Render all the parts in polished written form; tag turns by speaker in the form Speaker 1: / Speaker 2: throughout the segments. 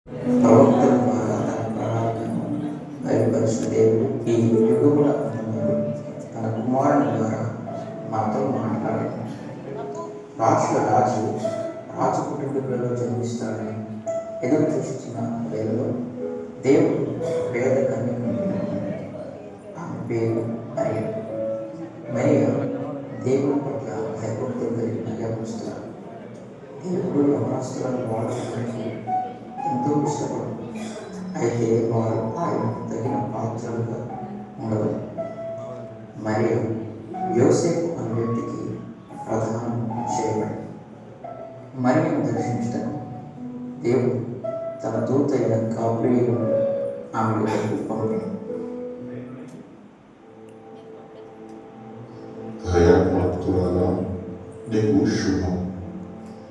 Speaker 1: ప్రవక్తల ద్వారా తన ప్రణాళికను బయలుపరిచిన దేవుడు ఈ యుగముల అంతములో తన కుమారుని ద్వారా మనతో మాట్లాడాడు. రాజుల రాజు కుటుంబంలో జన్మిస్తాడని ఎదురు చూస్తున్న వేళలో దేవుడు పేద కన్యకను ఆమె పేరు మరియ దేవుడి పట్ల భయపడుతూ కలిగిన యవనస్తురాలు. దేవుడు యవనస్తులను వాడడానికి ఎంతో ఇష్టపడు, అయితే వారు ఆయనకు తగిన పాత్రలుగా ఉండవు. మరియు యోసేపు అనే వ్యక్తికి ప్రధానం చేయబడి మరియను దర్శించటకు దేవుడు తన దూత అయిన గాబ్రియేలును ఆమె వద్దకు పంపాడు.
Speaker 2: దయాపాత్రురాలా, నీకు శుభం,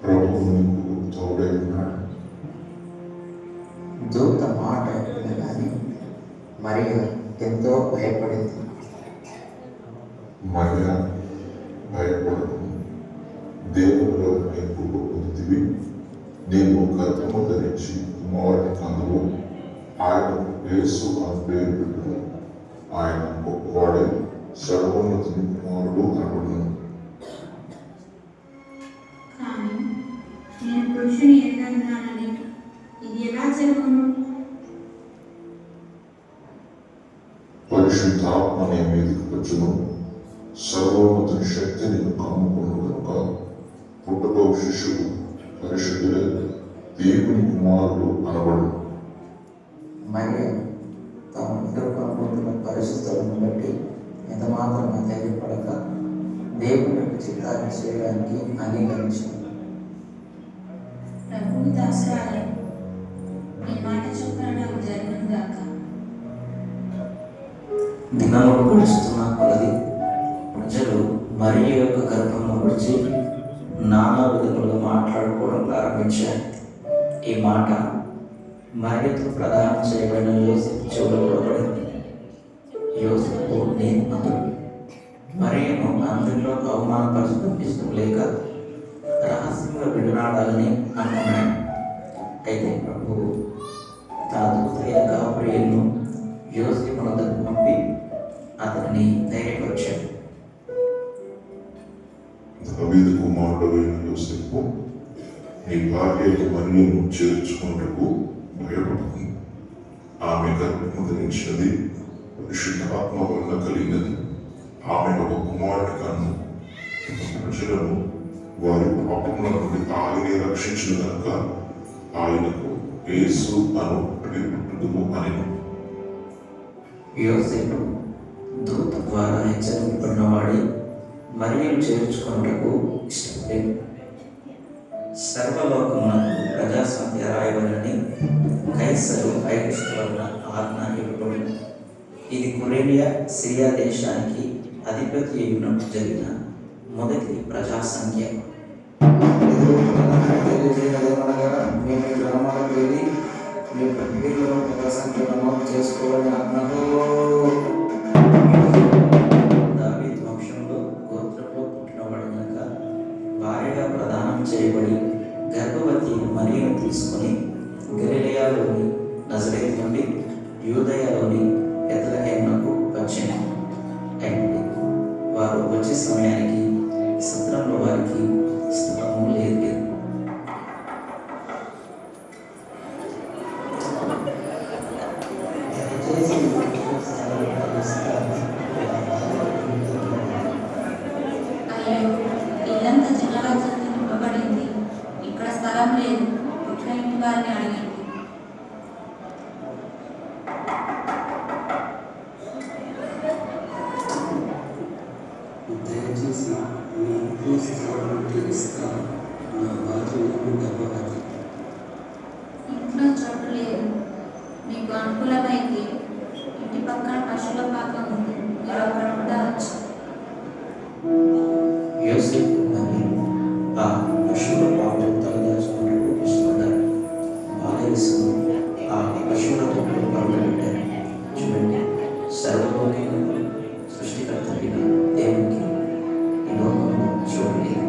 Speaker 2: ప్రభువు నీకు తోడై ఉన్నాడు.
Speaker 1: దూత మాట వినగానే మరియ ఎంతో భయపడింది.
Speaker 2: మరియ, భయపడకు, దేవునిలో నీకు పొందితివి. నీవు గర్భము ధరించి కుమారుని కనువు, ఆయనకు యేసు అని పేరు పెట్టును. ఆయన గొప్పవాడే, సర్వోన్నతుని కుమారుడు అనబడును.
Speaker 3: కానీ నేను పురుషుని ఎరగన్నానని ఇది ఎలా జరుగును?
Speaker 2: పరిశుద్ధాత్మ నీ మీదకి వచ్చును, సర్వోన్నతుని శక్తి నిన్ను కమ్ముకును కనుక పుట్టబో శిశువు పరిశుద్ధుడే, దేవుని కుమారుడు అనబడును.
Speaker 1: మరియ తాము ఎదుర్కొనబోతున్న పరిస్థితులను బట్టి ఎంత మాత్రం ధైర్యపడక దేవుని యొక్క చిత్తాన్ని చేయడానికి అంగీకరించింది.
Speaker 3: ప్రభువు దాసురాలే, నీ మాట చొప్పున నాకు జరుగును గాక.
Speaker 1: దినములు గడుస్తున్న కొలది ప్రజలు మరియ యొక్క గర్భంలో వచ్చి నానా విధములుగా మాట్లాడుకోవడం ప్రారంభించారు. ఈ మాట మరియతో ప్రదానం చేయబడిన యోసేపు చెవులో పడింది. యోసేపు నీతిమంతుడు, మరియను అందరిలో అవమానపరచడం ఇష్టం లేక రహస్యంగా విడనాడాలని అనుకున్నాడు. అయితే ప్రభువు తన దూత అయిన గాబ్రియేలును యోసేపు వద్దకు పంపి అతనిని ధైర్యపరిచాడు.
Speaker 2: దావీదు కుమారుడైన యోసేపు, నీ భార్య మరియను చేర్చుకున్నకు భయపడకు. ఆమె గర్భము ధరించినది పరిశుద్ధాత్మ వలన కలిగినది. ఆమె ఒక కుమారుని కన్ను. ప్రజలను వారి పాపముల నుండి ఆయనే రక్షించిన కనుక ఆయనకు యేసు అను పేరు పెట్టుదుము అనెను.
Speaker 1: యోసేపు దూత ద్వారా హెచ్చరింపబడినవాడి మరియను చేర్చుకున్నటకు ఇష్టపడేది. సర్వలోకమునకు ప్రజాస్వామ్య రాయబడినని కైసరు ఐగుప్తు వలన ఆజ్ఞ ఇవ్వబడింది. ఇది కురేనియా సిరియా దేశానికి అధిపతి అయినప్పుడు జరిగిన మొదటి ప్రజాసంఖ్య. మేము గ్రామాలకు వెళ్ళి మీ ప్రక్రియలో ప్రజాసంఖ్య నమోదు చేసుకోవాలని ఆజ్ఞతో దావీదు వంశంలో గోత్రంలో పుట్టినవాడు కనుక భార్యగా ప్రదానం చేయబడి గర్భవతి మరియను తీసుకొని గలిలయలోని నజరేతు నుండి యూదయలోని బెత్లెహేమునకు వచ్చింది. అయితే వారు వచ్చే సమయానికి సత్రంలో వారికి స్థలము లేదు.
Speaker 3: అయ్యో, ఇల్లంతా జనాలతో నింపబడింది, ఇక్కడ స్థలం లేదు. పుట్టిన ఇంటి వారిని అడిగింది.
Speaker 1: దయచేసి మీ ఇంట్లో స్థలం ఇస్తాను. నా బాధ్యతను గర్భవతి.
Speaker 3: ఇంట్లో చోటు లేదు. మీకు అనుకూలమైంది. ఇంటి పక్కన పశువుల పాకం ఉంది, మీరు అక్కడ ఉండవచ్చు.
Speaker 1: యోసేపు మరియు ఆ పశువుల పాపం తలదాచుకున్నట్టు ఇష్టపడ్డారు. బాలయేసును ఆ పశువుల తొట్టులో పడుకోబెట్టారు. చూడండి, సర్వలోకములకు సృష్టికర్త అయిన దేవునికి ఈ లోకంలో చోటు లేదు.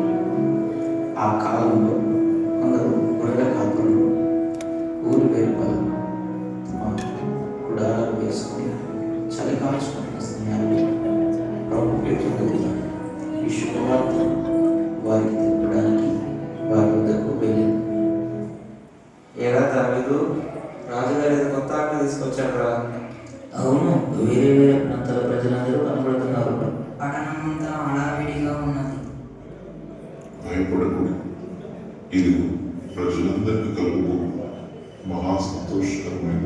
Speaker 1: ఆ కాలంలో కొందరు గొర్రెల కాపరులు ఊరు పేరు
Speaker 4: దావీదు, రాజుగారు ఏదో కొత్త ఆజ్ఞ తీసుకొచ్చాడు రా.
Speaker 5: అవును, వేరే వేరే ప్రాంతాల ప్రజలందరూ కనబడుతున్నారు.
Speaker 6: పట్టణమంతా హడావిడిగా ఉన్నది.
Speaker 2: భయపడకూడదు. ఇది ప్రజలందరికీ కలుగు మహా సంతోషకరమైన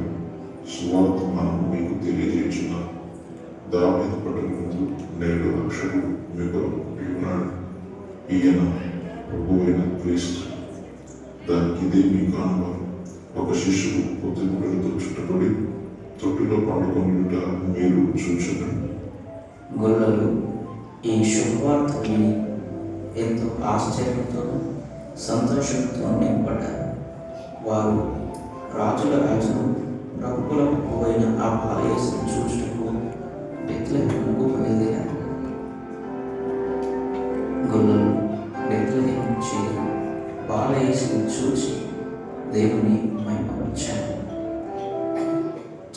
Speaker 2: సువార్త మనం మీకు తెలియజేస్తున్నాం. దావీదు పట్టణంలో నేడు రక్షకుడు మీకు ఉన్నాడు. ఈయన ప్రభువైన క్రీస్తు. దానికి ఇదే మీకు అనుభవం. ఒక శిష్యుడు పొద్దుగుడలతో చుట్టబడి తొట్టిలో పండుకొనుట మీరు చూచండి.
Speaker 5: గొల్లలు ఈ శుభవార్త విని ఎంతో ఆశ్చర్యంతో సంతోషంతో నింపడ్డారు. వారు రాజుల రాజును ప్రభువులకు పోయిన ఆ బాలయేసును చూచుటకు బెత్లెహేముకు బయలుదేరారు. గొల్లలు బెత్లెహేము నుంచి బాలయేసును చూచి దేవుని మహిమపరిచారు.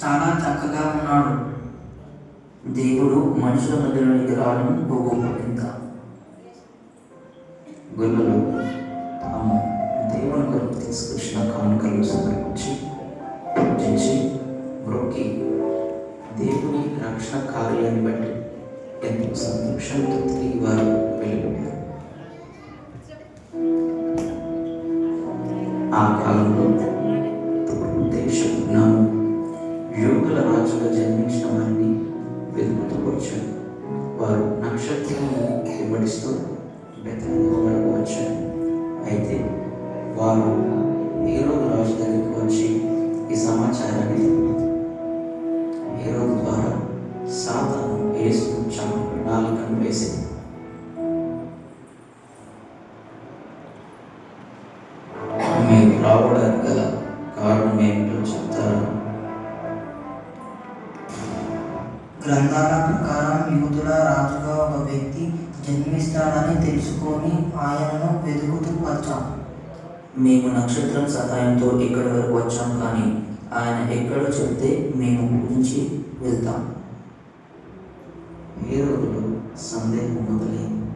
Speaker 6: చాలా చక్కగా ఉన్నాడు.
Speaker 5: దేవుడు మనుషుల మధ్యలోనికి రావడం గొప్ప ఇంత. గొల్లలు తాము దేవుని కొరకు తీసుకొచ్చిన కానుకలు సమర్పించి పూజించి మ్రొక్కి దేవుని రక్షణ కార్యాన్ని బట్టి ఎంతో సంతోషంతో తిరిగి వారు వెళ్ళిపోయారు. ఆ కాలంలో దేశం జ్ఞానం యోగుల రాజుగా జన్మించిన వారిని వెతుకుతూ వచ్చారు. వారు నక్షత్రాన్ని వెంబడిస్తూ బెత్లెహేము వరకు వచ్చారు. అయితే వారు హేరోదు రాజు దగ్గరికి వచ్చి ఈ సమాచారాన్ని హేరోదు ద్వారా సాతాను యేసును చంప ప్రణాళికను వేసింది. మీరు రావడానికి గల కారణం ఏమిటో చెప్తారా?
Speaker 6: గ్రంథాల ప్రకారం యూదుల రాజుగా ఒక వ్యక్తి జన్మిస్తాడని తెలుసుకొని ఆయనను వెతుకుతూ వచ్చాం.
Speaker 5: మేము నక్షత్రం సహాయంతో ఇక్కడి వరకు వచ్చాం, కానీ ఆయన ఎక్కడో చెప్తే మేము పూజించి వెళ్తాం. ఏ రోజులో సందేహం మొదలైంది.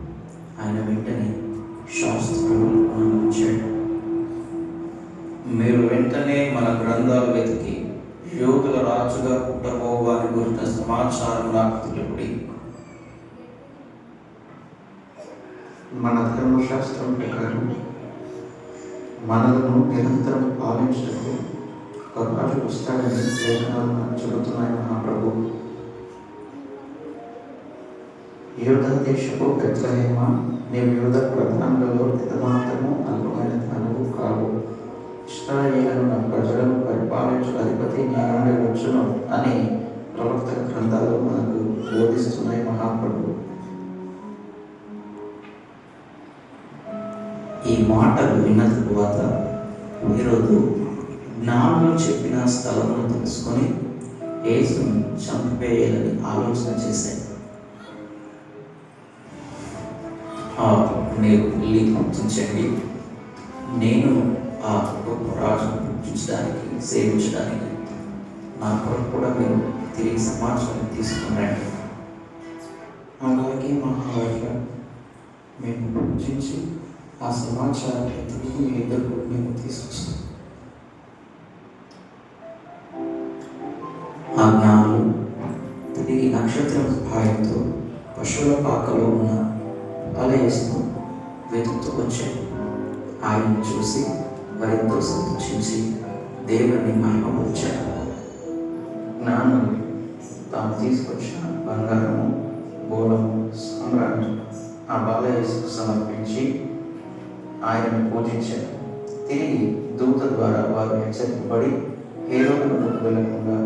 Speaker 5: ఆయన వెంటనే శాస్త్రులు అనుమతించాడు.
Speaker 4: మీరు వెంటనే మన గ్రంథాలు వెతికి యోగుల రాజుగా పుట్టబోవాని గురించిన సమాచారం నాకు తెలుపుడి.
Speaker 7: మన ధర్మశాస్త్రం ప్రకారం మనలను నిరంతరం పాలించటకు ఒక రాజు వస్తాడని లేఖనాలు నాకు చెబుతున్నాయి మహాప్రభు. యూదా దేశపు బెత్లెహేమా, నీవు యూదా ప్రధానులలో ఎంతమాత్రము అల్పమైన ధనవు కావు. ఇశ్రాయేలును నా ప్రజలను పరిపాలించు అధిపతి నీ నుండి వచ్చును అని ప్రవక్త గ్రంథాలు మనకు బోధిస్తున్నాయి మహాప్రభు.
Speaker 5: ఈ మాటలు విన్న తరువాత హేరోదు జ్ఞానులు చెప్పిన స్థలమును తెలుసుకొని యేసును చంపివేయాలని ఆలోచన చేశాడు. మీరు వెళ్ళి గుర్తించండి, నేను ఆ గొప్ప రాజును పూజించడానికి సేవించడానికి నా కొరకు కూడా మీరు తిరిగి సమాచారం తీసుకురండి.
Speaker 7: అలాగే మహారాజా, మేము పూజించి ఆ సమాచారాన్ని తిరిగి మీ దగ్గరకు మేము తీసుకొస్తాం.
Speaker 5: ఆ జ్ఞానులు తిరిగి నక్షత్రం సహాయంతో పశువుల పాకలో ఉన్న బాలయేసును వెతుకుతూ వచ్చాడు. ఆయన చూసి వారితో సంతోషించి దేవుని మహిమపరిచాడు.
Speaker 4: జ్ఞానులు తాము తీసుకొచ్చిన బంగారము, గోళము, సామ్రాన్ని ఆ బాలయేసుకు సమర్పించి ఆయనను పూజించారు. తిరిగి దూత ద్వారా వారు హెచ్చరింపబడి హేరోదుకు వెళ్లకుండా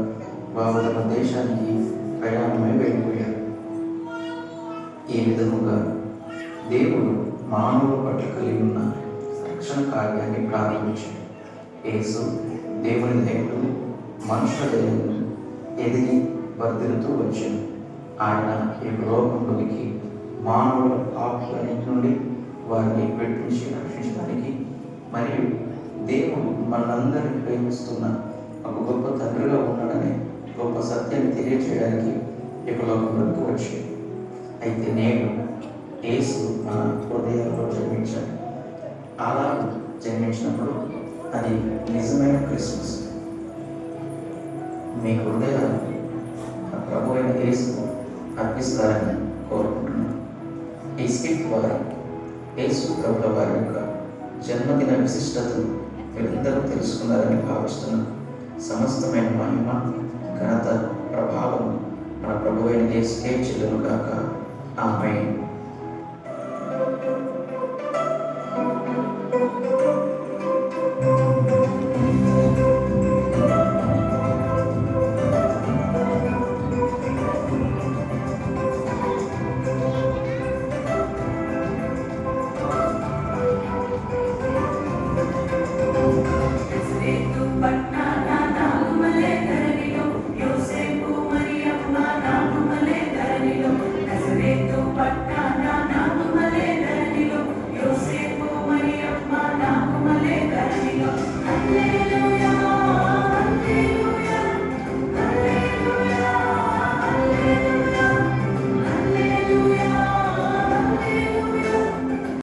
Speaker 4: వారు తమ దేశానికి ప్రయాణమై వెళ్ళిపోయారు. ఈ విధముగా దేవుడు మానవుల పట్ల కలిగి ఉన్న రక్షణ కార్యాన్ని ప్రారంభించాడు. యేసు దేవుని దయకు మనుషుల దయకు ఎదిగి వర్ధిల్లుతూ వచ్చాడు. ఆయన ఈ లోకంలోకి మానవుల పాపాలన్నిటి నుండి వారిని పెట్టించి రక్షించడానికి మరియు దేవుడు మనందరినీ ప్రేమిస్తున్న ఒక గొప్ప తండ్రిగా ఉన్నాడనే గొప్ప సత్యాన్ని తెలియజేయడానికి ఈ లోకంలోకి వచ్చాడు. అయితే నేడు యేసు మన హృదయాల్లో జన్మించాడు. అలా జన్మించినప్పుడు
Speaker 7: అది నిజమైన క్రిస్మస్. మీ హృదయాలు ఆ ప్రభు అయిన యేసుకు అర్పిస్తారని కోరుకుంటున్నాను. ఈ స్కిట్ ద్వారా యేసు ప్రభుల వారి యొక్క జన్మదిన విశిష్టతను వీళ్ళందరూ తెలుసుకున్నారని భావిస్తున్నాను. సమస్తమైన మహిమ, ఘనత, ప్రభావం మన ప్రభు అయిన యేసుకే చెల్లును గాక. ఆమేన్.
Speaker 3: Hallelujah, hallelujah, hallelujah.